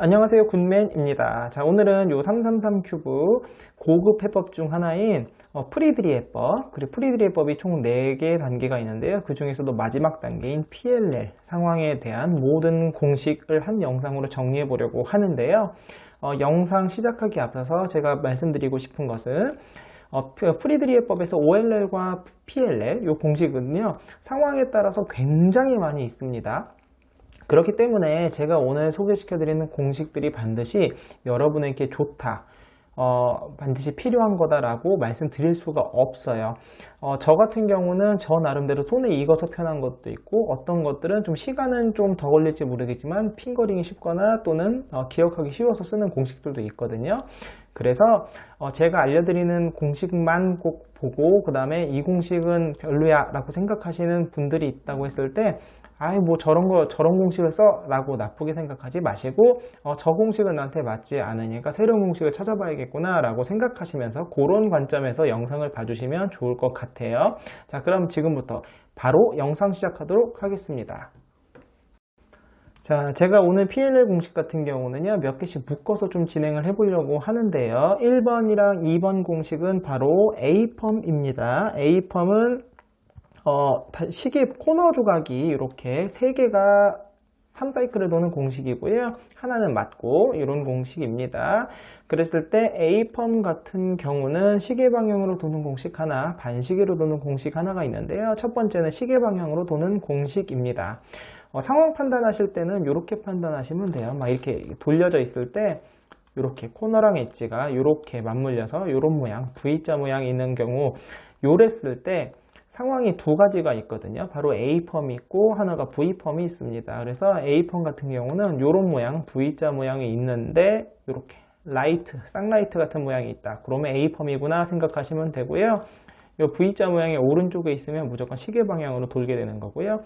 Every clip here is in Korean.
안녕하세요, 굿맨입니다. 자, 오늘은 요 333 큐브 고급 해법 중 하나인 프리드리 해법, 그리고 프리드리 해법이 총 4개 단계가 있는데요. 그 중에서도 마지막 단계인 PLL 상황에 대한 모든 공식을 한 영상으로 정리해 보려고 하는데요. 영상 시작하기 앞서서 제가 말씀드리고 싶은 것은 프리드리 해법에서 OLL과 PLL 요 공식은요, 상황에 따라서 굉장히 많이 있습니다. 그렇기 때문에 제가 오늘 소개시켜드리는 공식들이 반드시 여러분에게 좋다, 반드시 필요한 거다라고 말씀드릴 수가 없어요. 저 같은 경우는 저 나름대로 손에 익어서 편한 것도 있고, 어떤 것들은 좀 시간은 좀 더 걸릴지 모르겠지만 핑거링이 쉽거나 또는 기억하기 쉬워서 쓰는 공식들도 있거든요. 그래서 제가 알려드리는 공식만 꼭 보고 그 다음에 이 공식은 별로야 라고 생각하시는 분들이 있다고 했을 때, 아이 뭐 저런 공식을 써 라고 나쁘게 생각하지 마시고, 저 공식은 나한테 맞지 않으니까 새로운 공식을 찾아봐야겠구나 라고 생각하시면서 그런 관점에서 영상을 봐주시면 좋을 것 같아요. 자, 그럼 지금부터 바로 영상 시작하도록 하겠습니다. 자, 제가 오늘 PLL 공식 같은 경우는요, 몇 개씩 묶어서 좀 진행을 해보려고 하는데요. 1번이랑 2번 공식은 바로 A펌입니다. A펌은 시계 코너 조각이 이렇게 3개가 3사이클을 도는 공식이고요. 하나는 맞고 이런 공식입니다. 그랬을 때 A펌 같은 경우는 시계 방향으로 도는 공식 하나, 반시계로 도는 공식 하나가 있는데요. 첫 번째는 시계 방향으로 도는 공식입니다. 상황 판단하실 때는 이렇게 판단하시면 돼요. 막 이렇게 돌려져 있을 때 이렇게 코너랑 엣지가 이렇게 맞물려서 이런 모양, V자 모양이 있는 경우, 요랬을 때 상황이 두 가지가 있거든요. 바로 A펌이 있고 하나가 V펌이 있습니다. 그래서 A펌 같은 경우는 이런 모양, V자 모양이 있는데 이렇게 라이트, 쌍라이트 같은 모양이 있다. 그러면 A펌이구나 생각하시면 되고요. 이 V자 모양이 오른쪽에 있으면 무조건 시계 방향으로 돌게 되는 거고요.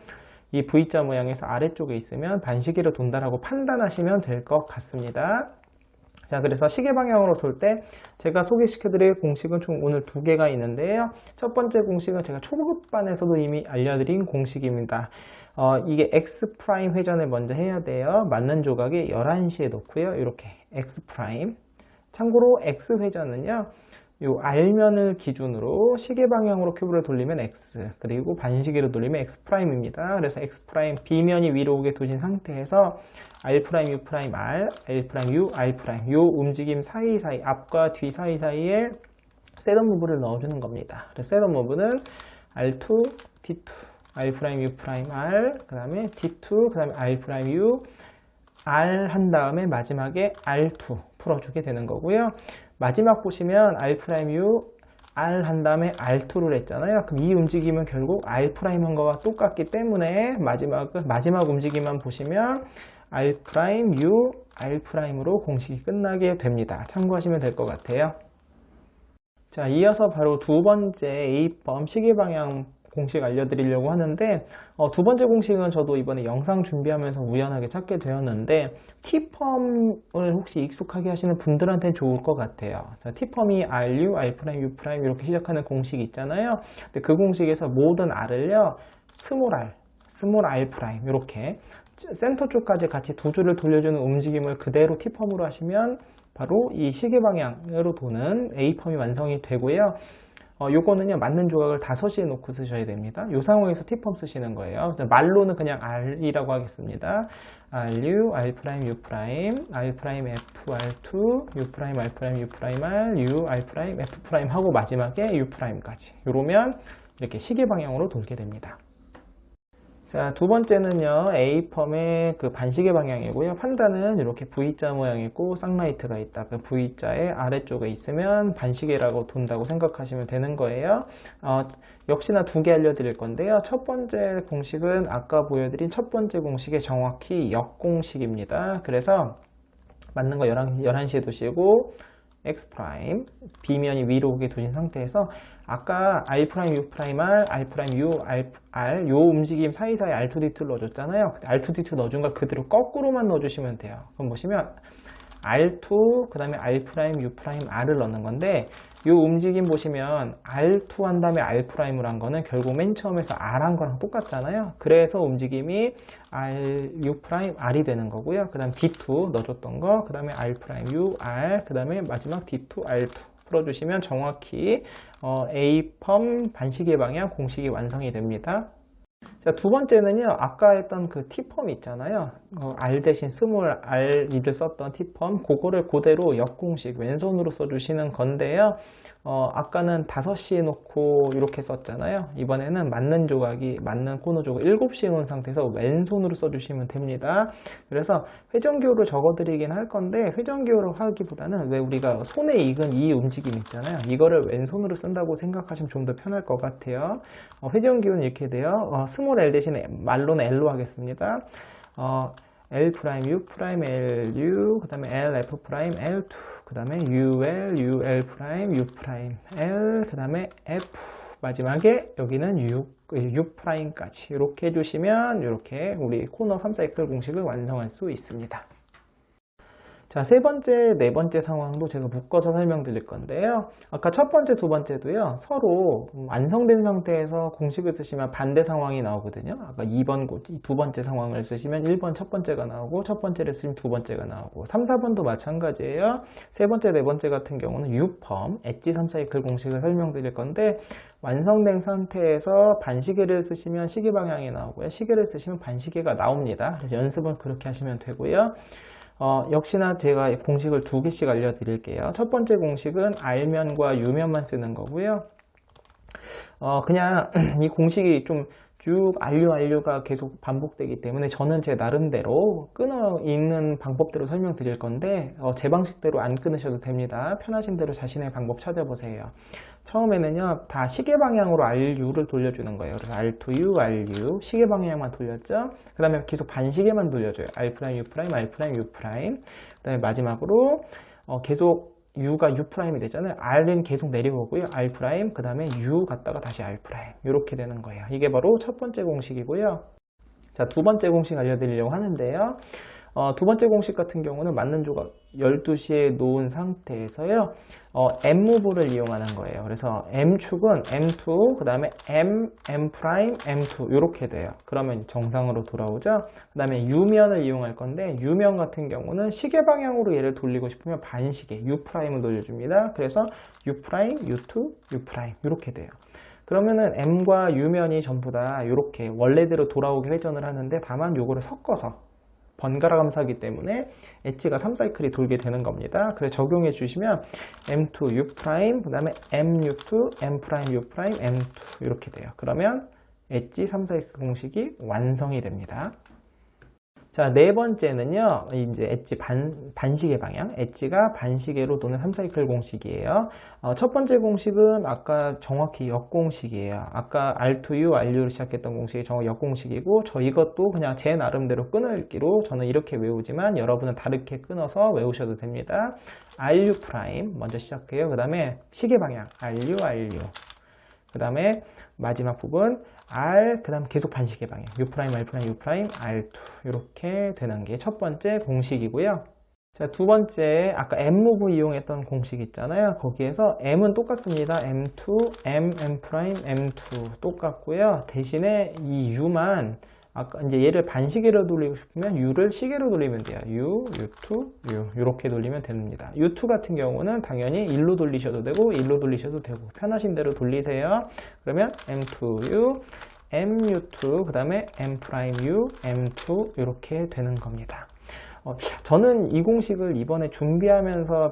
이 V자 모양에서 아래쪽에 있으면 반시계로 돈다라고 판단하시면 될 것 같습니다. 자, 그래서 시계 방향으로 돌 때 제가 소개시켜드릴 공식은 총 오늘 2개가 있는데요. 첫 번째 공식은 제가 초급반에서도 이미 알려드린 공식입니다. 이게 X' 회전을 먼저 해야 돼요. 맞는 조각이 11시에 놓고요. 이렇게 X'. 참고로 X 회전은요, 요 R면을 기준으로 시계 방향으로 큐브를 돌리면 X, 그리고 반시계로 돌리면 X'입니다. 그래서 X', B면이 위로 오게 두신 상태에서 R', U', R, L', U, R', 요 움직임 사이사이, 앞과 뒤 사이사이에 셋업 무브를 넣어주는 겁니다. 그래서 셋업 무브는 R2, D2, R', U', R, 그 다음에 D2, 그 다음에 R', U, R 한 다음에 마지막에 R2 풀어주게 되는 거고요. 마지막 보시면 R', R 한 다음에 R2를 했잖아요. 그럼 이 움직임은 결국 R'한 거와 똑같기 때문에 마지막 움직임만 보시면 R', U, R'으로 공식이 끝나게 됩니다. 참고하시면 될 것 같아요. 자, 이어서 바로 두 번째 A펌 시계 방향 공식 알려드리려고 하는데, 두 번째 공식은 저도 이번에 영상 준비하면서 우연하게 찾게 되었는데, T펌을 혹시 익숙하게 하시는 분들한테는 좋을 것 같아요. 자, T펌이 RU, R', U' 이렇게 시작하는 공식이 있잖아요. 근데 그 공식에서 모든 R을요, 스몰 R' 이렇게 센터 쪽까지 같이 두 줄을 돌려주는 움직임을 그대로 T펌으로 하시면 바로 이 시계 방향으로 도는 A펌이 완성이 되고요. 요거는요, 맞는 조각을 5시에 놓고 쓰셔야 됩니다. 요 상황에서 T펌 쓰시는 거예요. 말로는 그냥 R이라고 하겠습니다. RU, R', U', R', F, R2, U', R', U', R, U, R', F' 하고 마지막에 U'까지. 요러면 이렇게 시계 방향으로 돌게 됩니다. 자, 두 번째는요, A펌의 그 반시계 방향이고요. 판단은 이렇게 V자 모양이 있고 쌍라이트가 있다. 그 V자의 아래쪽에 있으면 반시계라고 돈다고 생각하시면 되는 거예요. 역시나 2개 알려드릴 건데요. 첫 번째 공식은 아까 보여드린 첫 번째 공식의 정확히 역공식입니다. 그래서 맞는 거 11시에 두시고 X', B면이 위로 오게 두신 상태에서 아까 R', U', R', U, R 요 움직임 사이사이 R2, D2를 넣어줬잖아요. R2, D2 넣어준 걸 그대로 거꾸로만 넣어주시면 돼요. 그럼 보시면 R2, 그 다음에 R', U', R을 넣는 건데 이 움직임 보시면 R2 한 다음에 R''을 한 거는 결국 맨 처음에서 R 한 거랑 똑같잖아요. 그래서 움직임이 R, U', R이 되는 거고요. 그 다음 D2 넣어줬던 거, 그 다음에 R', U, R, 그 다음에 마지막 D2, R2 풀어주시면 정확히 A 펌 반시계 방향 공식이 완성이 됩니다. 자, 두 번째는요, 아까 했던 그 T펌 있잖아요. R 대신 스몰 R을 썼던 T펌, 그거를 그대로 역공식 왼손으로 써주시는 건데요. 아까는 5시에 놓고 이렇게 썼잖아요. 이번에는 맞는 조각이, 맞는 코너 조각 7시에 놓은 상태에서 왼손으로 써주시면 됩니다. 그래서 회전기호를 적어드리긴 할 건데, 회전기호를 하기보다는 왜 우리가 손에 익은 이 움직임 있잖아요. 이거를 왼손으로 쓴다고 생각하시면 좀 더 편할 것 같아요. 회전기호는 이렇게 돼요. 스몰 L 대신에 말로는 L로 하겠습니다. L', U', LU, 그 다음에 LF', L2, 그 다음에 UL, UL', U', L, 그 다음에 F, 마지막에 여기는 U'까지 이렇게 해주시면 이렇게 우리 코너 3사이클 공식을 완성할 수 있습니다. 자, 세 번째, 네 번째 상황도 제가 묶어서 설명드릴 건데요. 아까 첫 번째, 두 번째도요, 서로 완성된 상태에서 공식을 쓰시면 반대 상황이 나오거든요. 아까 2번, 두 번째 상황을 쓰시면 1번 첫 번째가 나오고, 첫 번째를 쓰시면 두 번째가 나오고, 3, 4번도 마찬가지예요. 세 번째, 네 번째 같은 경우는 U펌, 엣지 3사이클 공식을 설명드릴 건데, 완성된 상태에서 반시계를 쓰시면 시계 방향이 나오고요. 시계를 쓰시면 반시계가 나옵니다. 그래서 연습은 그렇게 하시면 되고요. 역시나 제가 공식을 2개씩 알려드릴게요. 첫 번째 공식은 R면과 U면만 쓰는 거고요. 그냥 이 공식이 좀 쭉 RU가 계속 반복되기 때문에 저는 제 나름대로 끊어 있는 방법대로 설명드릴 건데 제 방식대로 안 끊으셔도 됩니다. 편하신 대로 자신의 방법 찾아보세요. 처음에는요, 다 시계 방향으로 RU를 돌려주는 거예요. 그래서 R2U, RU 시계 방향만 돌렸죠. 그 다음에 계속 반시계만 돌려줘요. R', U', R', U'. 그 다음에 마지막으로 계속 U가 U''이 되잖아요. R은 계속 내려오고요. R', 그 다음에 U 갔다가 다시 R'. 이렇게 되는 거예요. 이게 바로 첫 번째 공식이고요. 자, 두 번째 공식 알려드리려고 하는데요. 두 번째 공식 같은 경우는 맞는 조각 12시에 놓은 상태에서요, M무브를 이용하는 거예요. 그래서 M축은 M2, 그 다음에 M, M', M2 이렇게 돼요. 그러면 정상으로 돌아오죠. 그 다음에 U면을 이용할 건데, U면 같은 경우는 시계 방향으로 얘를 돌리고 싶으면 반시계 U'을 돌려줍니다. 그래서 U', U2, U' 이렇게 돼요. 그러면은 M과 U면이 전부 다 이렇게 원래대로 돌아오게 회전을 하는데, 다만 요거를 섞어서 번갈아 감사하기 때문에 엣지가 3사이클이 돌게 되는 겁니다. 그래서 적용해 주시면 M2 U', 그 다음에 MU2, M', U', M2 이렇게 돼요. 그러면 엣지 3사이클 공식이 완성이 됩니다. 자, 네 번째는요, 이제 엣지 반시계 방향, 엣지가 반시계로 도는 3사이클 공식이에요. 첫 번째 공식은 아까 정확히 역공식이에요. 아까 R2U, RU로 시작했던 공식이 정확히 역공식이고, 저 이것도 그냥 제 나름대로 끊을기로 저는 이렇게 외우지만 여러분은 다르게 끊어서 외우셔도 됩니다. RU' 먼저 시작해요. 그 다음에 시계 방향, RU. 그 다음에 마지막 부분 R, 그 다음 계속 반시계 방향 U', R', U', R2 이렇게 되는 게 첫 번째 공식이고요. 자, 두 번째 아까 M무브 이용했던 공식 있잖아요. 거기에서 M은 똑같습니다. M2, M', M2 똑같고요. 대신에 이 U만 아까 이제 얘를 반시계로 돌리고 싶으면 U를 시계로 돌리면 돼요. U, U2, U 이렇게 돌리면 됩니다. U2 같은 경우는 당연히 1로 돌리셔도 되고 1로 돌리셔도 되고 편하신 대로 돌리세요. 그러면 M2U, MU2, 그 다음에 M'U, M2 이렇게 되는 겁니다. 저는 이 공식을 이번에 준비하면서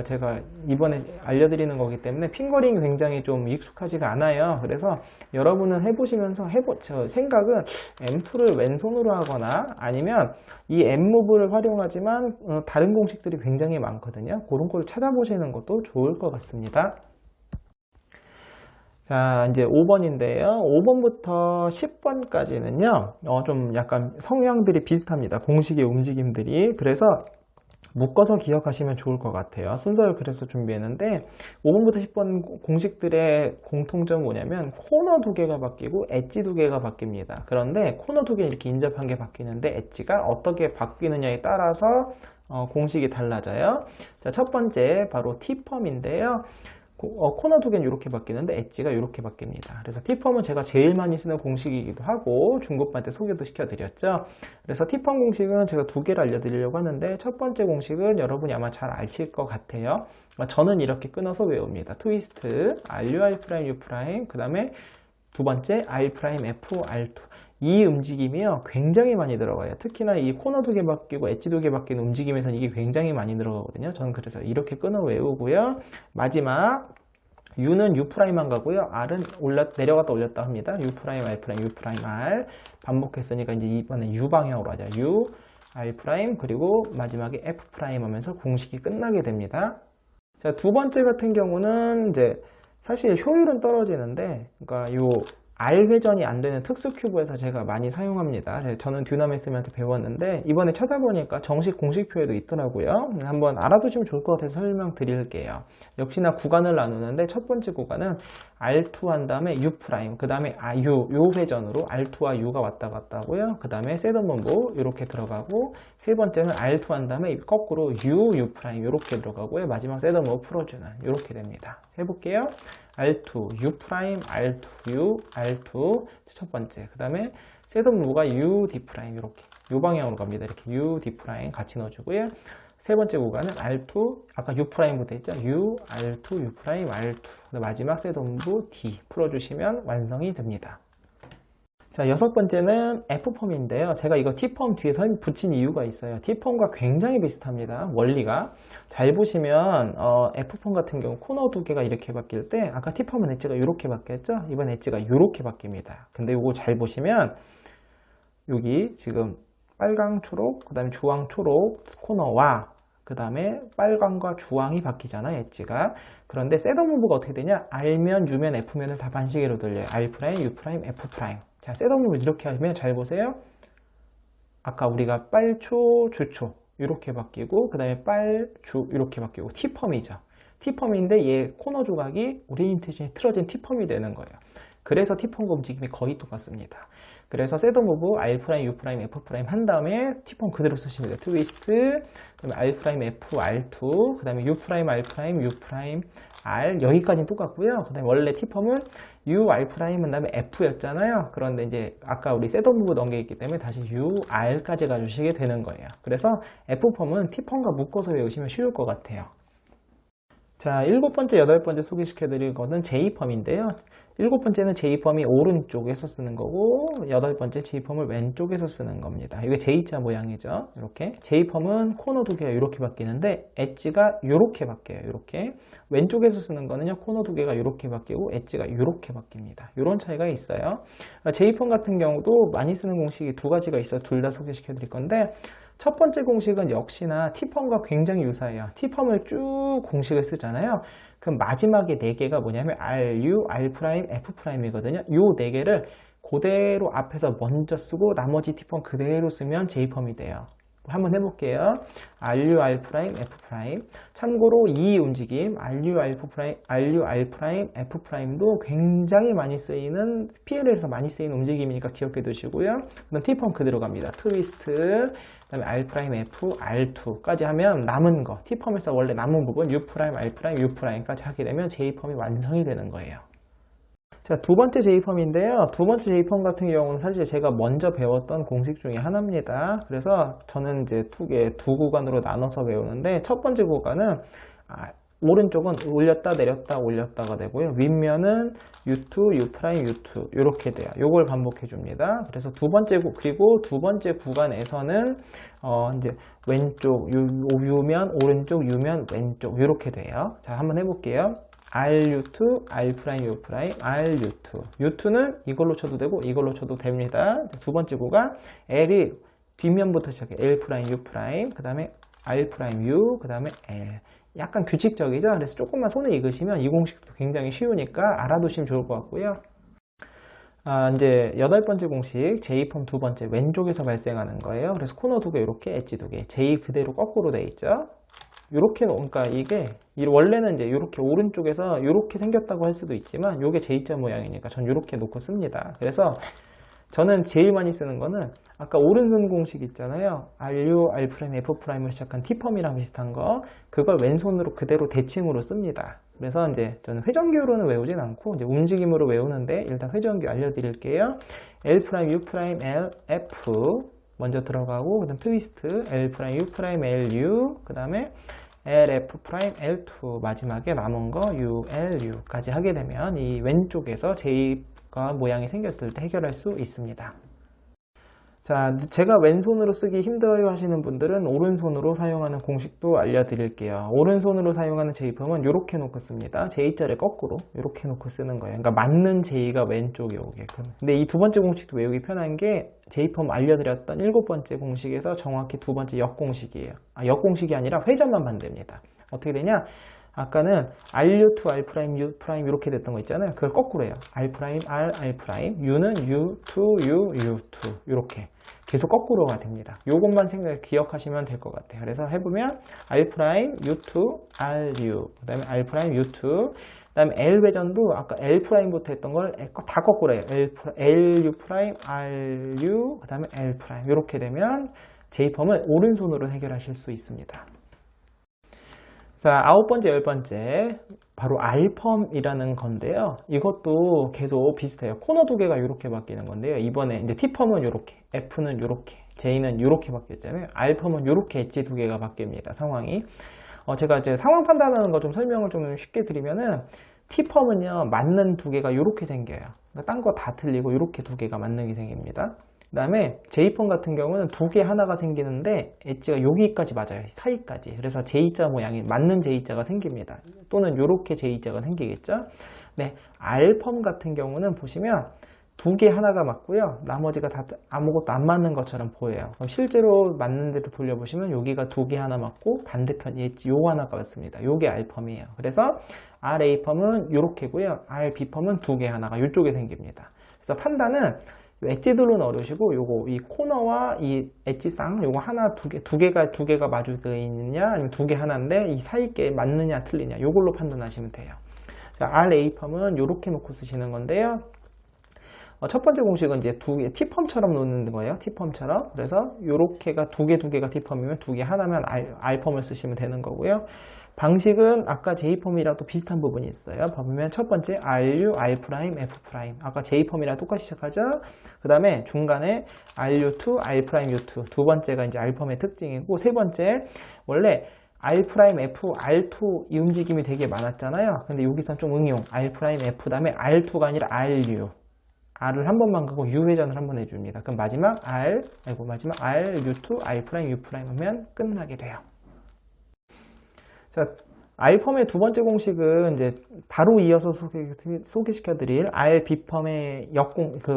제가 이번에 알려드리는 거기 때문에 핑거링이 굉장히 좀 익숙하지가 않아요. 그래서 여러분은 해보시면서 저 생각은 M2를 왼손으로 하거나 아니면 이 M무브를 활용하지만 다른 공식들이 굉장히 많거든요. 그런 걸 찾아보시는 것도 좋을 것 같습니다. 자, 이제 5번인데요. 5번부터 10번까지는요, 좀 약간 성향들이 비슷합니다. 공식의 움직임들이. 그래서 묶어서 기억하시면 좋을 것 같아요. 순서를 그래서 준비했는데, 5번부터 10번 공식들의 공통점은 뭐냐면, 코너 2개가 바뀌고, 엣지 2개가 바뀝니다. 그런데 코너 2개 이렇게 인접한 게 바뀌는데, 엣지가 어떻게 바뀌느냐에 따라서 공식이 달라져요. 자, 첫 번째 바로 T펌인데요. 코너 두 개는 이렇게 바뀌는데 엣지가 이렇게 바뀝니다. 그래서 T펌은 제가 제일 많이 쓰는 공식이기도 하고 중급반 때 소개도 시켜드렸죠. 그래서 T펌 공식은 제가 두 개를 알려드리려고 하는데 첫 번째 공식은 여러분이 아마 잘 아실 것 같아요. 저는 이렇게 끊어서 외웁니다. 트위스트 RUR', U', 그 다음에 두 번째 R', F, R2. 이 움직임이요 굉장히 많이 들어가요. 특히나 이 코너 두 개 바뀌고 엣지 두 개 바뀌는 움직임에서는 이게 굉장히 많이 들어가거든요. 저는 그래서 이렇게 끊어 외우고요. 마지막 U는 U'만 가고요. R은 내려갔다 올렸다 합니다. U', R', U', R 반복했으니까 이제 이번에 U 방향으로 하자. U, R' 그리고 마지막에 F' 하면서 공식이 끝나게 됩니다. 자, 두 번째 같은 경우는 이제 사실 효율은 떨어지는데 그러니까 요 R 회전이 안 되는 특수 큐브에서 제가 많이 사용합니다. 저는 듀나메스한테 배웠는데 이번에 찾아보니까 정식 공식표에도 있더라고요. 한번 알아두시면 좋을 것 같아서 설명드릴게요. 역시나 구간을 나누는데 첫 번째 구간은 R2 한 다음에 U', 그 다음에 U, 요 회전으로 R2와 U가 왔다 갔다 하고요. 그 다음에 셋업문부 이렇게 들어가고 세 번째는 R2 한 다음에 거꾸로 U, U' 이렇게 들어가고요. 마지막 셋업문부 풀어주는 이렇게 됩니다. 해볼게요. R2, U', R2, U, R2 첫 번째 그 다음에 셋업무가 U, D' 이렇게 이 방향으로 갑니다. 이렇게 U, D' 같이 넣어주고요. 세 번째 구간은 R2 아까 U'부터 했죠. U, R2, U', R2 마지막 셋업무 D 풀어주시면 완성이 됩니다. 자, 여섯 번째는 F펌인데요. 제가 이거 T펌 뒤에 붙인 이유가 있어요. T펌과 굉장히 비슷합니다. 원리가. 잘 보시면 F펌 같은 경우 코너 두 개가 이렇게 바뀔 때 아까 T펌은 엣지가 이렇게 바뀌었죠? 이번 엣지가 이렇게 바뀝니다. 근데 이거 잘 보시면 여기 지금 빨강, 초록, 그 다음에 주황, 초록 코너와 그 다음에 빨강과 주황이 바뀌잖아요. 엣지가. 그런데 셋업무브가 어떻게 되냐? R면, U면, F면을 다 반시계로 돌려요. R', U', F'. 자, 셋업무브 이렇게 하면 잘 보세요. 아까 우리가 빨초, 주초 이렇게 바뀌고 그 다음에 빨주 이렇게 바뀌고 T펌이죠. T펌인데 얘 코너 조각이 오리엔테이션이 틀어진 T펌이 되는 거예요. 그래서 T펌과 움직임이 거의 똑같습니다. 그래서 셋업무브 R', U', F' 한 다음에 T펌 그대로 쓰시면 돼요. 트위스트, 그 다음에 R', F, R2, 그 다음에 U', R', U', R 여기까지는 똑같고요. 그 다음에 원래 T펌은 U, R'은 다음에 F였잖아요. 그런데 이제 아까 우리 셋업무브 넣은 게 있기 때문에 다시 U, R까지 가주시게 되는 거예요. 그래서 F펌은 T펌과 묶어서 외우시면 쉬울 것 같아요. 자, 일곱 번째, 여덟 번째 소개시켜드릴 거는 J펌인데요. 일곱 번째는 J펌이 오른쪽에서 쓰는 거고, 여덟 번째 J펌을 왼쪽에서 쓰는 겁니다. 이게 J자 모양이죠. 이렇게. J펌은 코너 두 개가 이렇게 바뀌는데, 엣지가 이렇게 바뀌어요. 이렇게. 왼쪽에서 쓰는 거는요, 코너 두 개가 이렇게 바뀌고, 엣지가 이렇게 바뀝니다. 이런 차이가 있어요. J펌 같은 경우도 많이 쓰는 공식이 두 가지가 있어서 둘 다 소개시켜드릴 건데, 첫 번째 공식은 역시나 T펌과 굉장히 유사해요. T펌을 쭉 공식을 쓰잖아요. 그럼 마지막에 네 개가 뭐냐면 RU, R', F'이거든요. 이 네 개를 그대로 앞에서 먼저 쓰고 나머지 T펌 그대로 쓰면 J펌이 돼요. 한번 해볼게요. RU, R', F'. 참고로 이 움직임 RU, R', F'도 굉장히 많이 쓰이는 PLL에서 많이 쓰이는 움직임이니까 기억해 두시고요. 그다음 T펌 그대로 갑니다. 트위스트, 그다음에 R', F, R2까지 하면 남은 거 T펌에서 원래 남은 부분 U', R', U'까지 하게 되면 J펌이 완성이 되는 거예요. 자, 두 번째 J펌인데요. 두 번째 J펌 같은 경우는 사실 제가 먼저 배웠던 공식 중에 하나입니다. 그래서 저는 이제 두 구간으로 나눠서 배우는데 첫 번째 구간은 오른쪽은 올렸다 내렸다 올렸다가 되고요. 윗면은 U2, U', U2 이렇게 돼요. 요걸 반복해 줍니다. 그래서 그리고 두 번째 구간에서는 이제 왼쪽 U면 오른쪽 U면 왼쪽 이렇게 돼요. 자, 한번 해볼게요. RU2, R', U', RU2. U2는 이걸로 쳐도 되고 이걸로 쳐도 됩니다. 두 번째 구간 L이 뒷면부터 시작해. L', U', 그 다음에 R', U, 그 다음에 L. 약간 규칙적이죠? 그래서 조금만 손에 익으시면 이 공식도 굉장히 쉬우니까 알아두시면 좋을 것 같고요. 이제 여덟 번째 공식 J펌 두 번째 왼쪽에서 발생하는 거예요. 그래서 코너 두 개 이렇게 엣지 두 개. J 그대로 거꾸로 돼 있죠? 이렇게 그러니까 이게 원래는 이제 이렇게 오른쪽에서 이렇게 생겼다고 할 수도 있지만 이게 J자 모양이니까 전 이렇게 놓고 씁니다. 그래서 저는 제일 많이 쓰는 거는 아까 오른손 공식 있잖아요. RU, R', F'으로 시작한 T펌이랑 비슷한 거, 그걸 왼손으로 그대로 대칭으로 씁니다. 그래서 이제 저는 회전기로는 외우진 않고 이제 움직임으로 외우는데, 일단 회전기 알려드릴게요. L', U', L, F 먼저 들어가고, 그 다음 트위스트 L', U', LU, 그 다음에 LF', L2 마지막에 남은 거 ULU까지 하게 되면 이 왼쪽에서 J가 모양이 생겼을 때 해결할 수 있습니다. 자, 제가 왼손으로 쓰기 힘들어요 하시는 분들은 오른손으로 사용하는 공식도 알려드릴게요. 오른손으로 사용하는 J펌은 이렇게 놓고 씁니다. J자를 거꾸로 이렇게 놓고 쓰는 거예요. 그러니까 맞는 J가 왼쪽에 오게끔. 근데 이 두 번째 공식도 외우기 편한 게 J펌 알려드렸던 7번째 공식에서 정확히 두 번째 역공식이에요. 역공식이 아니라 회전만 반대입니다. 어떻게 되냐? 아까는 RU2, R', U' 이렇게 됐던 거 있잖아요. 그걸 거꾸로 해요. R', R', U는 U2, U, U2 이렇게 계속 거꾸로가 됩니다. 요것만 기억하시면 될 것 같아요. 그래서 해보면 R', U2, RU, 그 다음에 R', U2, 그 다음에 L 회전도 아까 L'부터 했던 걸 다 거꾸로 해요. LU', RU, 그 다음에 L' 이렇게 되면 J펌을 오른손으로 해결하실 수 있습니다. 자, 9번째, 10번째 바로 R펌이라는 건데요. 이것도 계속 비슷해요. 코너 두 개가 이렇게 바뀌는 건데요. 이번에 이제 T펌은 이렇게, F는 이렇게, J는 이렇게 바뀌었잖아요. R펌은 이렇게 엣지 두 개가 바뀝니다. 상황이. 제가 이제 상황 판단하는 거 좀 설명을 좀 쉽게 드리면은 T펌은요, 맞는 두 개가 이렇게 생겨요. 그러니까 딴 거 다 틀리고 이렇게 두 개가 맞는 게 생깁니다. 그 다음에 J펌 같은 경우는 두 개 하나가 생기는데 엣지가 여기까지 맞아요. 사이까지. 그래서 J자 모양이 맞는 J자가 생깁니다. 또는 이렇게 J자가 생기겠죠. 네, R펌 같은 경우는 보시면 두 개 하나가 맞고요. 나머지가 다 아무것도 안 맞는 것처럼 보여요. 그럼 실제로 맞는 대로 돌려보시면 여기가 두 개 하나 맞고 반대편 엣지 요 하나가 맞습니다. 요게 R펌이에요. 그래서 RA펌은 요렇게고요. RB펌은 두 개 하나가 이쪽에 생깁니다. 그래서 판단은 엣지들로는 어려우시고 요거 이 코너와 이 엣지쌍 요거 하나 두 개가 마주되어 있느냐 아니면 두 개 하나인데 이 사이에 맞느냐 틀리냐 요걸로 판단하시면 돼요. 자, RA펌은 요렇게 놓고 쓰시는 건데요. 첫 번째 공식은 이제 두 개 T펌처럼 놓는 거예요. T펌처럼. 그래서 요렇게가 두 개가 T펌이면 두 개 하나면 R펌을 쓰시면 되는 거고요. 방식은 아까 J펌이랑 또 비슷한 부분이 있어요. 보면 첫 번째 RU, R', F'. 아까 J펌이랑 똑같이 시작하죠. 그 다음에 중간에 RU2, R', U2. 두 번째가 이제 R펌의 특징이고, 세 번째 원래 R', F, R2 이 움직임이 되게 많았잖아요. 근데 여기서는 좀 응용. R', F 다음에 R2가 아니라 RU. R을 한 번만 가고 U 회전을 한 번 해줍니다. 그럼 마지막 R, U2, R', U' 하면 끝나게 돼요. 자, R펌의 두 번째 공식은 이제 바로 이어서 소개시켜드릴 RB펌의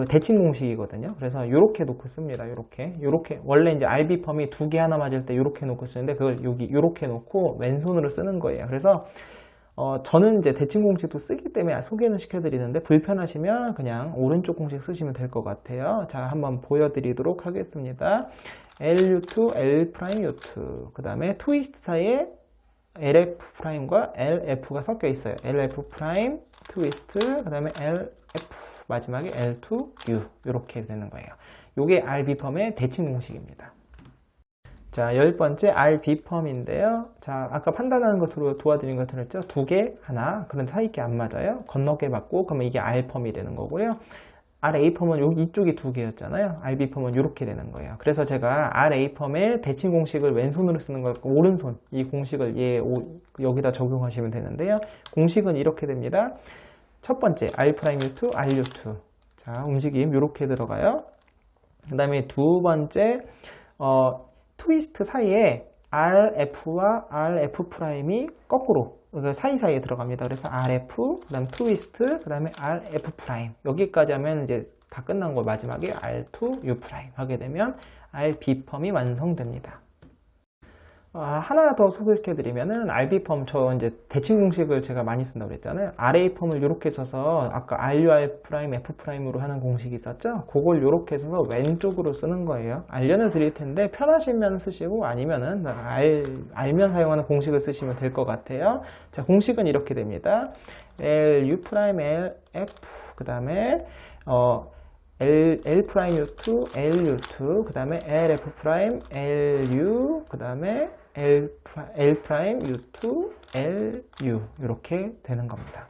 대칭 공식이거든요. 그래서 이렇게 놓고 씁니다. 이렇게 원래 이제 RB펌이 두 개 하나 맞을 때 이렇게 놓고 쓰는데 그걸 여기 이렇게 놓고 왼손으로 쓰는 거예요. 그래서 저는 이제 대칭 공식도 쓰기 때문에 소개는 시켜드리는데 불편하시면 그냥 오른쪽 공식 쓰시면 될 것 같아요. 자, 한번 보여드리도록 하겠습니다. LU2, L'U2 그 다음에 트위스트 사이에 LF'과 LF가 섞여 있어요. LF' 트위스트 그 다음에 LF 마지막에 L2U 이렇게 되는 거예요. 이게 RB펌의 대칭 공식입니다. 자, 10번째 RB펌인데요. 자, 아까 판단하는 거 도와드린 거 들었죠? 두 개, 하나. 그런데 사이게 안 맞아요. 건너게 맞고, 그러면 이게 R펌이 되는 거고요. RA펌은 이쪽이 두 개였잖아요. RB펌은 이렇게 되는 거예요. 그래서 제가 RA펌의 대칭 공식을 왼손으로 쓰는 거 같고, 오른손, 이 공식을 여기다 적용하시면 되는데요. 공식은 이렇게 됩니다. 첫 번째, R', RU2. 자, 움직임 이렇게 들어가요. 그 다음에 두 번째, 트위스트 사이에 RF와 RF'이 거꾸로 사이사이에 들어갑니다. 그래서 RF, 그 다음에 트위스트, 그 다음에 RF'. 여기까지 하면 이제 다 끝난 거 마지막에 R2, U' 하게 되면 RB펌이 완성됩니다. 하나 더 소개시켜드리면은 RB펌 저 이제 대칭 공식을 제가 많이 쓴다고 그랬잖아요. RA펌을 이렇게 써서 아까 RU, R', F'으로 하는 공식이 있었죠. 그걸 이렇게 써서 왼쪽으로 쓰는 거예요. 알려드릴 텐데 편하시면 쓰시고 아니면은 알면 사용하는 공식을 쓰시면 될 것 같아요. 자, 공식은 이렇게 됩니다. LU', LF 그 다음에 L'U2, LU2, 그 다음에 LF', LU, 그 다음에 L'U2, LU 이렇게 되는 겁니다.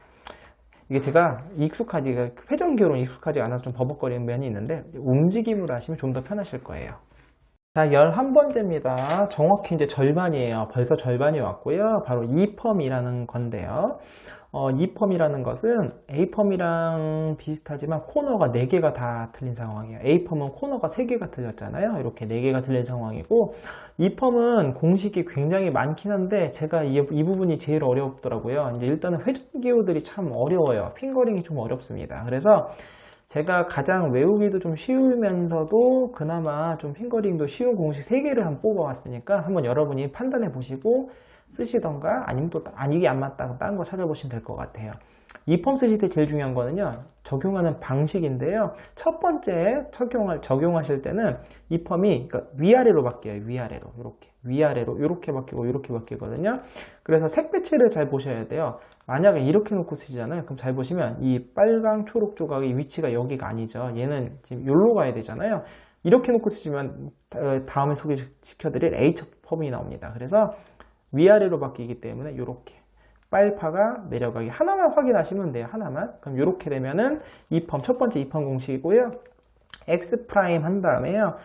이게 제가 회전기호로 익숙하지 않아서 좀 버벅거리는 면이 있는데 움직임으로 하시면 좀 더 편하실 거예요. 자, 11번째입니다. 정확히 이제 절반이에요. 벌써 절반이 왔고요. 바로 EPUM이라는 건데요. EPUM이라는 것은 A펌이랑 비슷하지만 코너가 4개가 다 틀린 상황이에요. A펌은 코너가 3개가 틀렸잖아요. 이렇게 4개가 틀린 상황이고, EPUM은 공식이 굉장히 많긴 한데 제가 이 부분이 제일 어렵더라고요. 이제 일단은 회전기호들이 참 어려워요. 핑거링이 좀 어렵습니다. 그래서 제가 가장 외우기도 좀 쉬우면서도 그나마 좀 핑거링도 쉬운 공식 3개를 한번 뽑아왔으니까 한번 여러분이 판단해 보시고 쓰시던가 아니면 또 이게 안 맞다 그럼 다른 거 찾아보시면 될 것 같아요. EPUM 쓰실 때 제일 중요한 거는요, 적용하는 방식인데요. 첫 번째 적용하실 때는 EPUM이 그러니까 위아래로 바뀌어요. 위아래로 이렇게 바뀌고 이렇게 바뀌거든요. 그래서 색 배치를 잘 보셔야 돼요. 만약에 이렇게 놓고 쓰시잖아요. 그럼 잘 보시면 이 빨강 초록 조각의 위치가 여기가 아니죠. 얘는 지금 여기로 가야 되잖아요. 이렇게 놓고 쓰시면 다음에 소개시켜드릴 H펌이 나옵니다. 그래서 위아래로 바뀌기 때문에 이렇게 빨파가 내려가기 하나만 확인하시면 돼요. 하나만. 그럼 이렇게 되면은 EPUM 첫 번째 EPUM 공식이고요. X' 한 다음에요.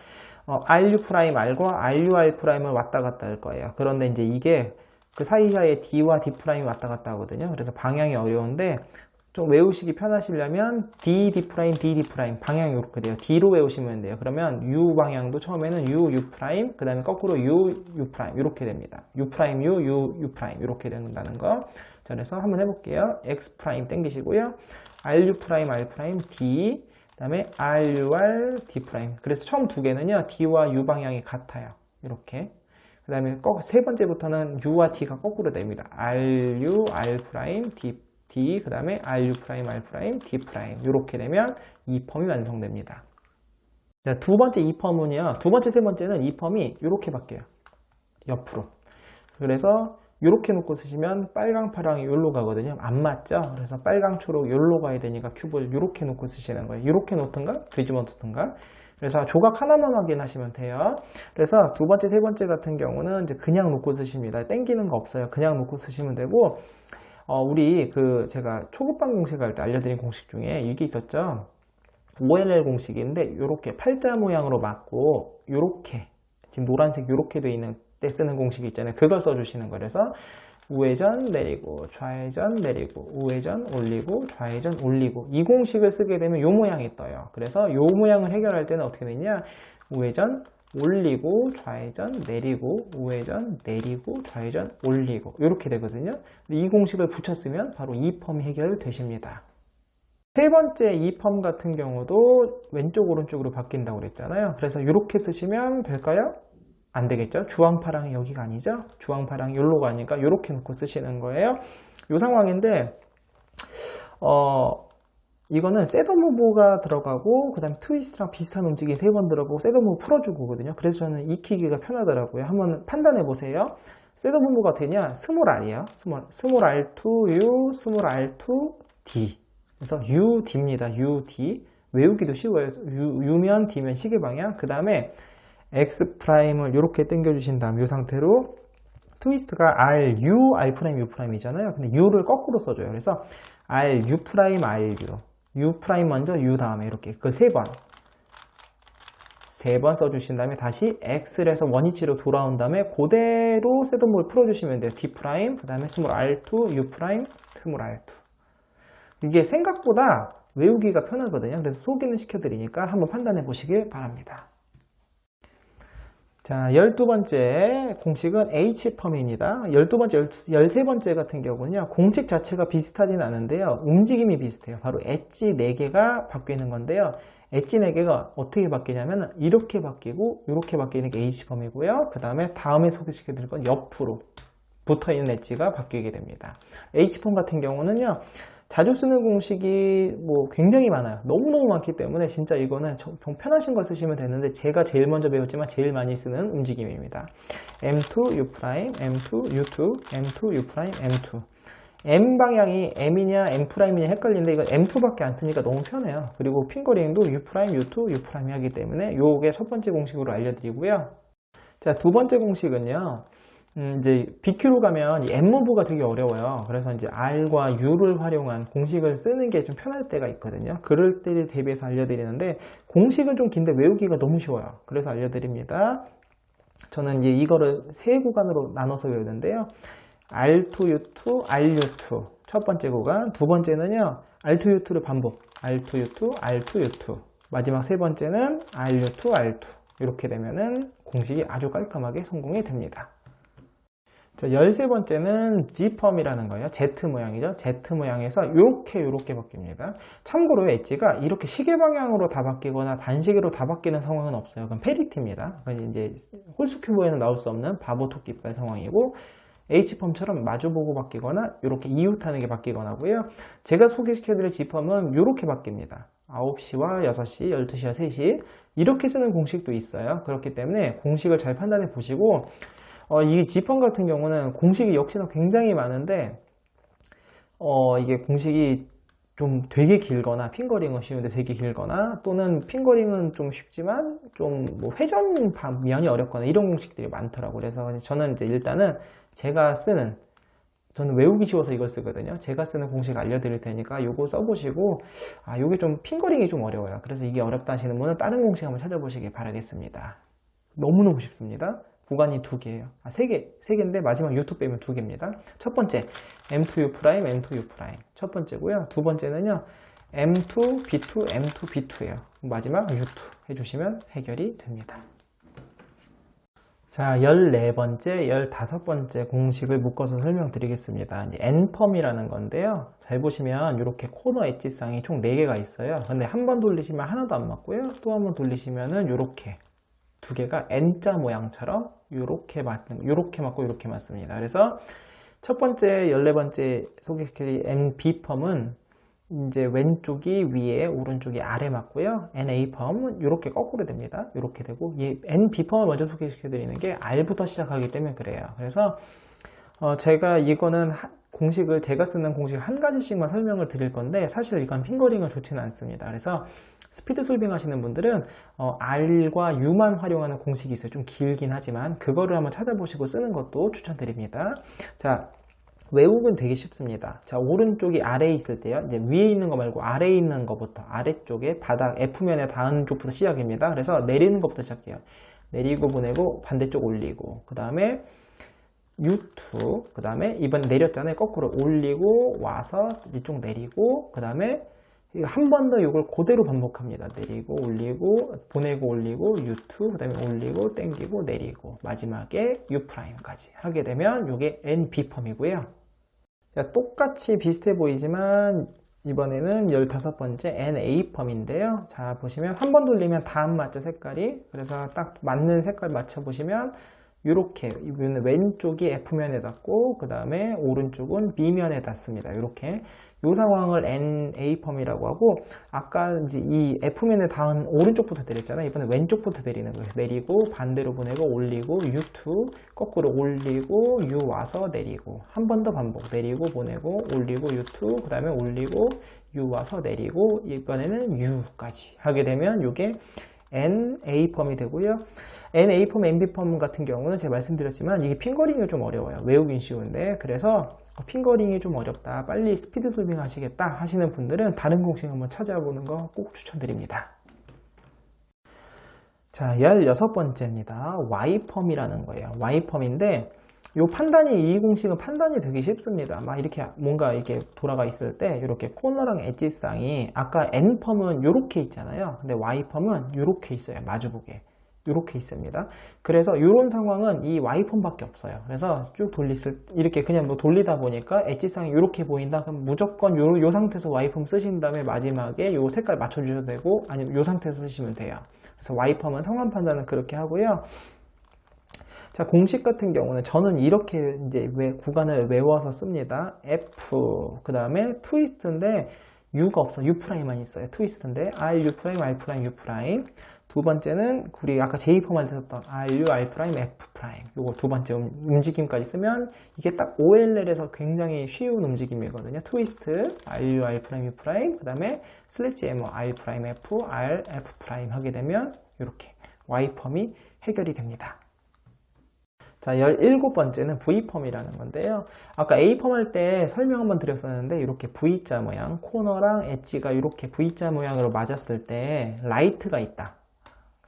RU' R과 RUR'을 왔다 갔다 할 거예요. 그런데 이제 이게 그 사이사이에 D와 D' 왔다 갔다 하거든요. 그래서 방향이 어려운데 좀 외우시기 편하시려면 DD', 방향이 이렇게 돼요. D로 외우시면 돼요. 그러면 U 방향도 처음에는 U, 그 다음에 거꾸로 U, 이렇게 됩니다. U', U, 이렇게 된다는 거. 자, 그래서 한번 해볼게요. X' 땡기시고요. RU', D, 그 다음에 RUR, D'. 그래서 처음 두 개는요, D와 U 방향이 같아요. 이렇게. 그 다음에 세 번째부터는 U와 D가 거꾸로 됩니다. RU, R', D, 그 다음에 RU', D'. 이렇게 되면 EPUM이 완성됩니다. 자, 두 번째 EPUM은요, 두 번째, 세 번째는 EPUM이 이렇게 바뀌어요. 옆으로. 그래서 이렇게 놓고 쓰시면 빨강, 파랑이 여기로 가거든요. 안 맞죠? 그래서 빨강, 초록 여기로 가야 되니까 큐브를 이렇게 놓고 쓰시는 거예요. 이렇게 놓든가, 뒤집어 놓든가. 그래서 조각 하나만 확인하시면 돼요. 그래서 두 번째, 세 번째 같은 경우는 이제 그냥 놓고 쓰십니다. 땡기는 거 없어요. 그냥 놓고 쓰시면 되고, 우리 제가 초급반 공식 할 때 알려드린 공식 중에 이게 있었죠. OLL 공식인데 이렇게 팔자 모양으로 맞고 이렇게 지금 노란색 이렇게 돼 있는 때 쓰는 공식이 있잖아요. 그걸 써주시는 거예요. 그래서 우회전 내리고 좌회전 내리고 우회전 올리고 좌회전 올리고 이 공식을 쓰게 되면 이 모양이 떠요. 그래서 이 모양을 해결할 때는 어떻게 되냐, 우회전 올리고 좌회전 내리고 우회전 내리고 좌회전 올리고 이렇게 되거든요. 이 공식을 붙였으면 바로 EPUM이 해결되십니다. 세 번째 EPUM 같은 경우도 왼쪽 오른쪽으로 바뀐다고 그랬잖아요. 그래서 이렇게 쓰시면 될까요? 안 되겠죠? 주황파랑이 여기가 아니죠? 주황파랑이 여기로 가니까 이렇게 놓고 쓰시는 거예요. 이 상황인데 이거는 셋업무브가 들어가고 그 다음에 트위스트랑 비슷한 움직임이 3번 들어가고 셋업무브 풀어주거든요. 그래서 저는 익히기가 편하더라고요. 한번 판단해 보세요. 셋업무브가 되냐? 스몰 R이에요. 스몰 R2U, 스몰 R2D. 그래서 UD입니다. UD. 외우기도 쉬워요. U면 D면 시계방향. 그 다음에 X'을 이렇게 당겨주신 다음 이 상태로 트위스트가 RU, R'U'이잖아요. 근데 U를 거꾸로 써줘요. 그래서 RU', RU. U' 먼저 U 다음에 이렇게 그 세 번 써주신 다음에 다시 X를 해서 원위치로 돌아온 다음에 그대로 셋업무브를 풀어주시면 돼요. D', 그 다음에 스몰 R2, U', 스몰 R2. 이게 생각보다 외우기가 편하거든요. 그래서 소개는 시켜드리니까 한번 판단해 보시길 바랍니다. 자, 12번째 공식은 H펌입니다. 12번째, 13번째 같은 경우는요, 공식 자체가 비슷하진 않은데요, 움직임이 비슷해요. 바로 엣지 4개가 바뀌는 건데요, 엣지 4개가 어떻게 바뀌냐면, 이렇게 바뀌고, 이렇게 바뀌는 게 H펌이고요. 그 다음에 소개시켜드릴 건 옆으로 붙어있는 엣지가 바뀌게 됩니다. H펌 같은 경우는요, 자주 쓰는 공식이 굉장히 많아요. 너무너무 많기 때문에 진짜 이거는 좀 편하신 걸 쓰시면 되는데 제가 제일 먼저 배웠지만 제일 많이 쓰는 움직임입니다. M2, U', M2, U2, M2, U', M2. M 방향이 M이냐 M'이냐 헷갈리는데 이건 M2밖에 안 쓰니까 너무 편해요. 그리고 핑거링도 U', U2, U' 하기 때문에 요게 첫 번째 공식으로 알려드리고요. 자, 두 번째 공식은요. 이제 BQ로 가면 이 M무브가 되게 어려워요. 그래서 이제 R과 U를 활용한 공식을 쓰는 게 좀 편할 때가 있거든요. 그럴 때에 대비해서 알려드리는데 공식은 좀 긴데 외우기가 너무 쉬워요. 그래서 알려드립니다. 저는 이제 이거를 세 구간으로 나눠서 외우는데요. R2U2, RU2 첫 번째 구간, 두 번째는요 R2U2를 반복, R2U2, R2U2 마지막 세 번째는 RU2, R2 이렇게 되면은 공식이 아주 깔끔하게 성공이 됩니다. 자, 13번째는 G펌이라는 거예요. Z 모양이죠. Z 모양에서 이렇게 바뀝니다. 참고로 엣지가 이렇게 시계 방향으로 다 바뀌거나 반시계로 다 바뀌는 상황은 없어요. 그건 페리티입니다. 그건 이제 홀수 큐브에는 나올 수 없는 바보 토끼발 상황이고 H펌처럼 마주보고 바뀌거나 이렇게 이웃하는 게 바뀌거나 하고요. 제가 소개시켜드릴 G펌은 이렇게 바뀝니다. 9시와 6시, 12시와 3시 이렇게 쓰는 공식도 있어요. 그렇기 때문에 공식을 잘 판단해 보시고 이 G펌 같은 경우는 공식이 역시나 굉장히 많은데 이게 공식이 좀 되게 길거나 핑거링은 쉬운데 되게 길거나 또는 핑거링은 좀 쉽지만 좀 뭐 회전 면이 어렵거나 이런 공식들이 많더라고요. 그래서 저는 이제 일단은 저는 외우기 쉬워서 이걸 쓰거든요. 제가 쓰는 공식 알려드릴 테니까 이거 써보시고 이게 좀 핑거링이 좀 어려워요. 그래서 이게 어렵다 하시는 분은 다른 공식 한번 찾아보시길 바라겠습니다. 너무너무 쉽습니다. 구간이 두 개예요. 세 개인데 마지막 U2 빼면 두 개입니다. 첫 번째 M2U', M2U'. 첫 번째고요. 두 번째는요. M2, B2, M2, B2예요. 마지막 U2 해주시면 해결이 됩니다. 자, 14번째, 15번째 공식을 묶어서 설명드리겠습니다. 이제 N펌이라는 건데요. 잘 보시면 이렇게 코너 엣지쌍이 총 4개가 있어요. 근데 한 번 돌리시면 하나도 안 맞고요. 또 한 번 돌리시면은 이렇게 두 개가 N자 모양처럼 이렇게 맞고 이렇게 맞습니다. 그래서 첫 번째 14번째 소개시킬 NB펌은 이제 왼쪽이 위에 오른쪽이 아래 맞고요. NA펌은 이렇게 거꾸로 됩니다. 이렇게 되고 이 NB펌을 먼저 소개시켜 드리는 게 R부터 시작하기 때문에 그래요. 그래서 제가 이거는 공식을 제가 쓰는 공식 한 가지씩만 설명을 드릴 건데 사실 이건 핑거링은 좋지는 않습니다. 그래서 스피드 솔빙 하시는 분들은 R과 U만 활용하는 공식이 있어요. 좀 길긴 하지만 그거를 한번 찾아보시고 쓰는 것도 추천드립니다. 자, 외우긴 되게 쉽습니다. 자, 오른쪽이 아래에 있을 때요. 이제 위에 있는 거 말고 아래에 있는 것부터 아래쪽에 바닥 F면에 닿은 쪽부터 시작입니다. 그래서 내리는 것부터 시작해요. 내리고 보내고 반대쪽 올리고 그 다음에 U2 그 다음에 이번 내렸잖아요. 거꾸로 올리고 와서 이쪽 내리고 그 다음에 한 번 더 이걸 그대로 반복합니다. 내리고 올리고 보내고 올리고 U2 그 다음에 올리고 땡기고 내리고 마지막에 U'까지 하게 되면 이게 NB펌이고요. 똑같이 비슷해 보이지만 이번에는 15번째 NA펌인데요. 자, 보시면 한 번 돌리면 다 안 맞죠, 색깔이. 그래서 딱 맞는 색깔 맞춰보시면 이렇게 왼쪽이 F면에 닿고 그 다음에 오른쪽은 B면에 닿습니다. 이렇게 이 상황을 NA펌이라고 하고 아까 이제 이 F면에 닿은 오른쪽부터 내렸잖아요. 이번에 왼쪽부터 내리는 거예요. 내리고 반대로 보내고 올리고 U2 거꾸로 올리고 U 와서 내리고 한 번 더 반복 내리고 보내고 올리고 U2 그 다음에 올리고 U 와서 내리고 이번에는 U까지 하게 되면 이게 NA펌이 되고요. NA펌, NB펌 같은 경우는 제가 말씀드렸지만 이게 핑거링이 좀 어려워요. 외우긴 쉬운데 그래서 핑거링이 좀 어렵다 빨리 스피드 솔빙 하시겠다 하시는 분들은 다른 공식 한번 찾아보는 거 꼭 추천드립니다. 자, 16번째입니다. Y펌이라는 거예요. Y펌인데 이 공식은 판단이 되게 쉽습니다. 막 이렇게 뭔가 이렇게 돌아가 있을 때 이렇게 코너랑 엣지쌍이 아까 N펌은 이렇게 있잖아요. 근데 Y펌은 이렇게 있어요. 마주보게. 이렇게 있습니다. 그래서 이런 상황은 이 Y펌밖에 없어요. 그래서 쭉 이렇게 그냥 뭐 돌리다 보니까 엣지쌍이 이렇게 보인다. 그럼 무조건 요 상태에서 Y펌 쓰신 다음에 마지막에 요 색깔 맞춰주셔도 되고 아니면 요 상태에서 쓰시면 돼요. 그래서 Y펌은 상황 판단은 그렇게 하고요. 자, 공식 같은 경우는 저는 이렇게 이제 구간을 외워서 씁니다. F, 그 다음에 트위스트인데 U가 없어. U'만 있어요. 트위스트인데 R, U', R', U'. 두 번째는 우리 아까 J펌 할 때 썼던 RU, R', F'. 요거 두 번째 움직임까지 쓰면 이게 딱 OLL에서 굉장히 쉬운 움직임이거든요. 트위스트, RU, R', U', 그 다음에 슬래치 M, R', F, R, F' 하게 되면 이렇게 Y펌이 해결이 됩니다. 자, 17번째는 V펌이라는 건데요. 아까 A펌 할 때 설명 한번 드렸었는데 이렇게 V자 모양, 코너랑 엣지가 이렇게 V자 모양으로 맞았을 때 라이트가 있다.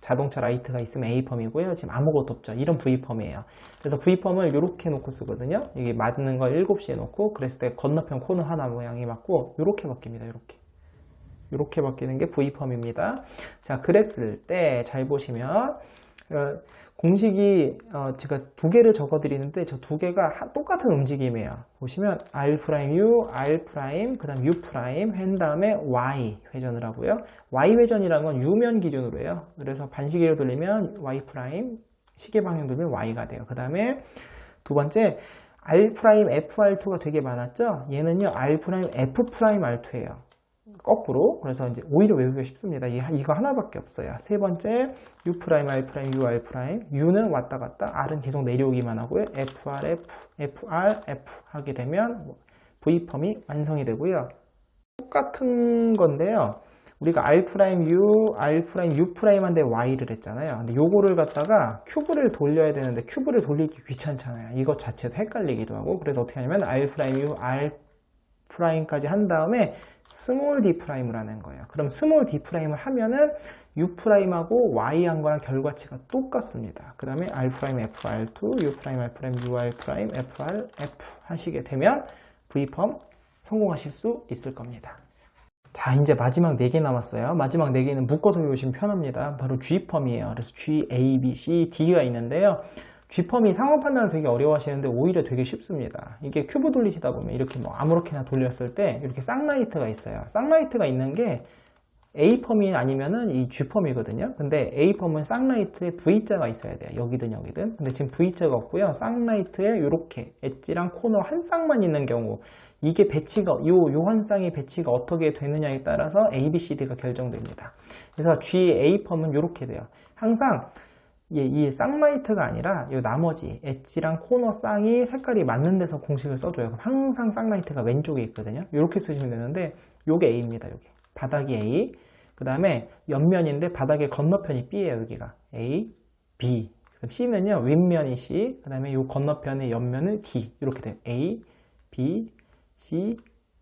자동차 라이트가 있으면 A펌이고요. 지금 아무것도 없죠. 이런 V펌이에요. 그래서 V펌을 이렇게 놓고 쓰거든요. 이게 맞는 걸 7시에 놓고 그랬을 때 건너편 코너 하나 모양이 맞고 이렇게 바뀝니다. 이렇게 바뀌는 게 V펌입니다. 자, 그랬을 때 잘 보시면 공식이 제가 두 개를 적어 드리는데 저 두 개가 똑같은 움직임이에요. 보시면 R', R', 그 다음 U' 한 다음에 Y 회전을 하고요. Y 회전이라는 건 U면 기준으로 해요. 그래서 반시계로 돌리면 Y', 시계 방향 돌리면 Y가 돼요. 그 다음에 두 번째 R', FR2가 되게 많았죠? 얘는요 R', F'R2예요. 거꾸로. 그래서 이제 오히려 외우기가 쉽습니다. 이거 하나밖에 없어요. 세 번째 U', R', U, R'. U는 왔다 갔다, R은 계속 내려오기만 하고요. FR, F, FR, F 하게 되면 V펌이 완성이 되고요. 똑같은 건데요. 우리가 R', U, R', U'한테 Y를 했잖아요. 근데 요거를 갖다가 큐브를 돌려야 되는데 큐브를 돌리기 귀찮잖아요. 이것 자체도 헷갈리기도 하고. 그래서 어떻게 하냐면 R', U, R' 까지 한 다음에 스몰 d'를 하는 거예요. 그럼 스몰 d'를 하면은 U'하고 Y한 거랑 결과치가 똑같습니다. 그 다음에 R', FR2, U', R', U', FR, F 하시게 되면 V펌 성공하실 수 있을 겁니다. 자, 이제 마지막 4개 남았어요. 마지막 4개는 묶어서 외우시면 편합니다. 바로 G펌이에요. 그래서 G, A, B, C, D가 있는데요. G펌이 상황 판단을 되게 어려워하시는데 오히려 되게 쉽습니다. 이게 큐브 돌리시다 보면 이렇게 뭐 아무렇게나 돌렸을 때 이렇게 쌍라이트가 있어요. 쌍라이트가 있는 게 A펌이 아니면은 이 G펌이거든요. 근데 A펌은 쌍라이트에 V자가 있어야 돼요. 여기든 여기든. 근데 지금 V자가 없고요. 쌍라이트에 이렇게 엣지랑 코너 한 쌍만 있는 경우 이게 배치가 요 한 쌍의 배치가 어떻게 되느냐에 따라서 A, B, C, D가 결정됩니다. 그래서 G, A펌은 이렇게 돼요. 항상 이 쌍라이트가 아니라 이 나머지 엣지랑 코너 쌍이 색깔이 맞는 데서 공식을 써줘요. 그럼 항상 쌍라이트가 왼쪽에 있거든요. 이렇게 쓰시면 되는데 요게 A입니다. 요게 바닥이 A, 그 다음에 옆면인데 바닥의 건너편이 B예요. 여기가 A, B. 그다음 C는요 윗면이 C, 그 다음에 요 건너편의 옆면을 D 이렇게 돼요. A, B, C,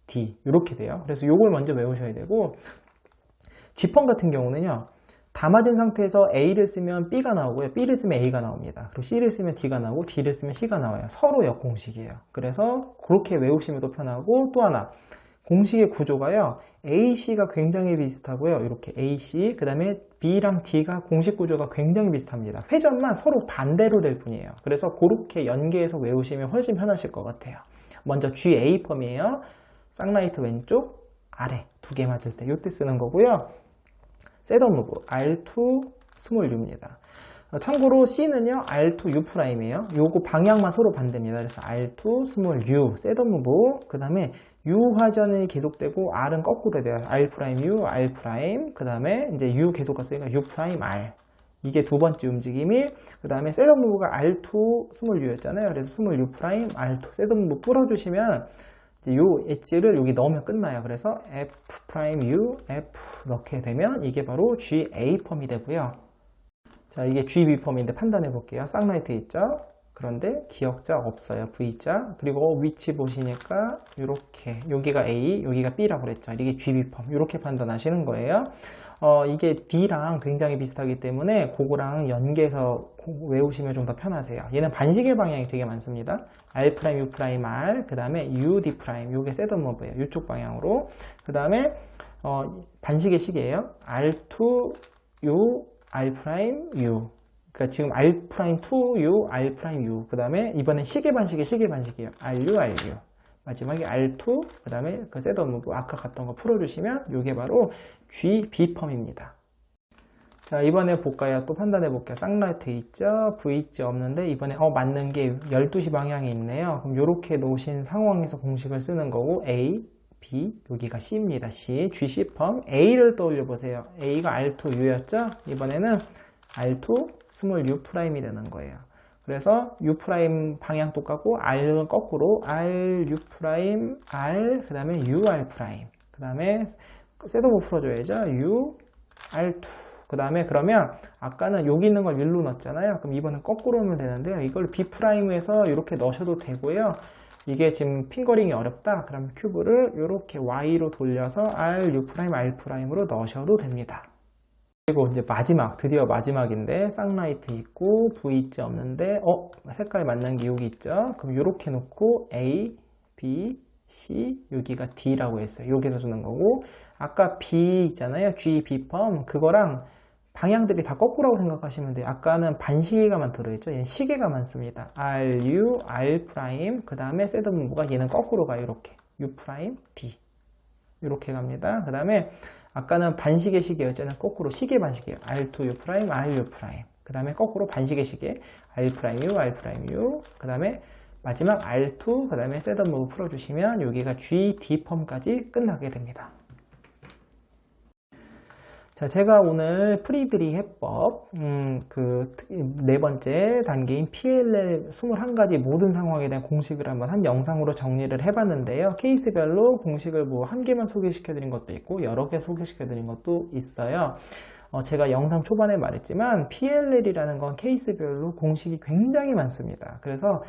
D 이렇게 돼요. 그래서 요걸 먼저 외우셔야 되고 G펌 같은 경우는요. 다 맞은 상태에서 A를 쓰면 B가 나오고요. B를 쓰면 A가 나옵니다. 그리고 C를 쓰면 D가 나오고 D를 쓰면 C가 나와요. 서로 역공식이에요. 그래서 그렇게 외우시면 더 편하고 또 하나 공식의 구조가요. AC가 굉장히 비슷하고요. 이렇게 AC 그 다음에 B랑 D가 공식 구조가 굉장히 비슷합니다. 회전만 서로 반대로 될 뿐이에요. 그래서 그렇게 연계해서 외우시면 훨씬 편하실 것 같아요. 먼저 GA펌이에요. 쌍라이트 왼쪽 아래 두 개 맞을 때 이때 쓰는 거고요. 셋업 무브 R2 스몰 U입니다. 참고로 C는요 R2 U'이에요. 요거 방향만 서로 반대입니다. 그래서 R2 스몰 U 셋업 무브 그 다음에 U 화전이 계속되고 R은 거꾸로 돼요. R' U, R', 그 다음에 이제 U 계속 갔으니까 U' R 이게 두 번째 움직임이 그 다음에 셋업 무브가 R2 스몰 U였잖아요. 그래서 스몰 U', R2 셋업 무브 풀어주시면 요 엣지를 여기 넣으면 끝나요. 그래서 F'U, F 넣게 되면 이게 바로 GA펌이 되고요. 자, 이게 GB펌인데 판단해 볼게요. 쌍라이트 있죠? 그런데 기역자 없어요. V자. 그리고 위치 보시니까 이렇게 여기가 A, 여기가 B라고 그랬죠. 이게 GB펌. 이렇게 판단하시는 거예요. 이게 D랑 굉장히 비슷하기 때문에 그거랑 연계해서 외우시면 좀 더 편하세요. 얘는 반시계 방향이 되게 많습니다. R', U', R, 그 다음에 U, D', 요게 셋업 무브예요. 이쪽 방향으로. 그 다음에 반시계 시계예요. R2, U, R', U. 그러니까 지금 R'2U, R'U. 그 다음에 이번엔 시계 반식이에요. RU, RU. 마지막에 R2, 그 다음에 그 셋업 무브 아까 갔던 거 풀어주시면 이게 바로 GB펌입니다. 자, 이번에 볼까요? 또 판단해 볼게요. 쌍라이트 있죠? V자 없는데 이번에 맞는 게 12시 방향에 있네요. 그럼 이렇게 놓으신 상황에서 공식을 쓰는 거고 A, B, 여기가 C입니다. C, G, 펌 A를 떠올려 보세요. A가 R2, U였죠? 이번에는 R2, 스몰 U 프라임이 되는 거예요. 그래서 U 프라임 방향 똑같고 R은 거꾸로 R, U 프라임, R, 그 다음에 UR 프라임. 그 다음에 셋오버 풀어줘야죠. U, R2. 그 다음에 그러면 아까는 여기 있는 걸 1로 넣었잖아요. 그럼 이번엔 거꾸로 넣으면 되는데요. 이걸 B 프라임에서 이렇게 넣으셔도 되고요. 이게 지금 핑거링이 어렵다. 그럼 큐브를 이렇게 Y로 돌려서 R, U 프라임, R 프라임으로 넣으셔도 됩니다. 그리고 이제 마지막, 드디어 마지막인데 쌍라이트 있고 V자 없는데 색깔 맞는 게 여기 있죠. 그럼 이렇게 놓고 A, B, C, 여기가 D라고 했어요. 여기서 주는 거고 아까 B 있잖아요. G, B 펌 그거랑 방향들이 다 거꾸라고 생각하시면 돼요. 아까는 반시계가만 들어있죠. 얘는 시계가만 씁니다. R, U, R 프라임 그 다음에 셋오버가 얘는 거꾸로 가요. 이렇게 U 프라임, B 이렇게 갑니다. 그 다음에 아까는 반시계 시계였잖아요. 거꾸로 시계 반시계예요. R2, U 프라임, R, U 프라임 그 다음에 거꾸로 반시계 시계 R 프라임, U, R 프라임, U 그 다음에 마지막 R2 그 다음에 셋오버 풀어주시면 여기가 G, D 펌까지 끝나게 됩니다. 자, 제가 오늘 프리드리 해법 그 네 번째 단계인 PLL 21가지 모든 상황에 대한 공식을 한번 한 영상으로 정리를 해봤는데요. 케이스별로 공식을 뭐 한 개만 소개시켜 드린 것도 있고 여러 개 소개시켜 드린 것도 있어요. 제가 영상 초반에 말했지만 PLL이라는 건 케이스별로 공식이 굉장히 많습니다. 그래서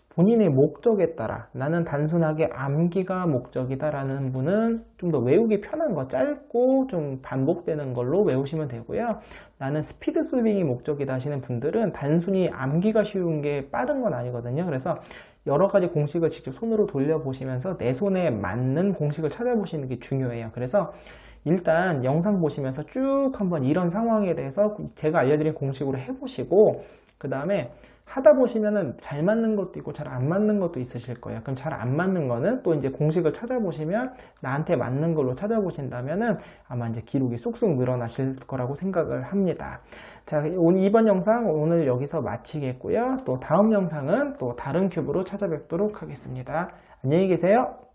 본인의 목적에 따라 나는 단순하게 암기가 목적이다 라는 분은 좀 더 외우기 편한 거 짧고 좀 반복되는 걸로 외우시면 되고요. 나는 스피드 솔빙이 목적이다 하시는 분들은 단순히 암기가 쉬운 게 빠른 건 아니거든요. 그래서 여러 가지 공식을 직접 손으로 돌려보시면서 내 손에 맞는 공식을 찾아보시는 게 중요해요. 그래서 일단 영상 보시면서 쭉 한번 이런 상황에 대해서 제가 알려드린 공식으로 해보시고 그 다음에 하다 보시면은 잘 맞는 것도 있고 잘 안 맞는 것도 있으실 거예요. 그럼 잘 안 맞는 거는 또 이제 공식을 찾아보시면 나한테 맞는 걸로 찾아보신다면은 아마 이제 기록이 쑥쑥 늘어나실 거라고 생각을 합니다. 자, 이번 영상 오늘 여기서 마치겠고요. 또 다음 영상은 또 다른 큐브로 찾아뵙도록 하겠습니다. 안녕히 계세요.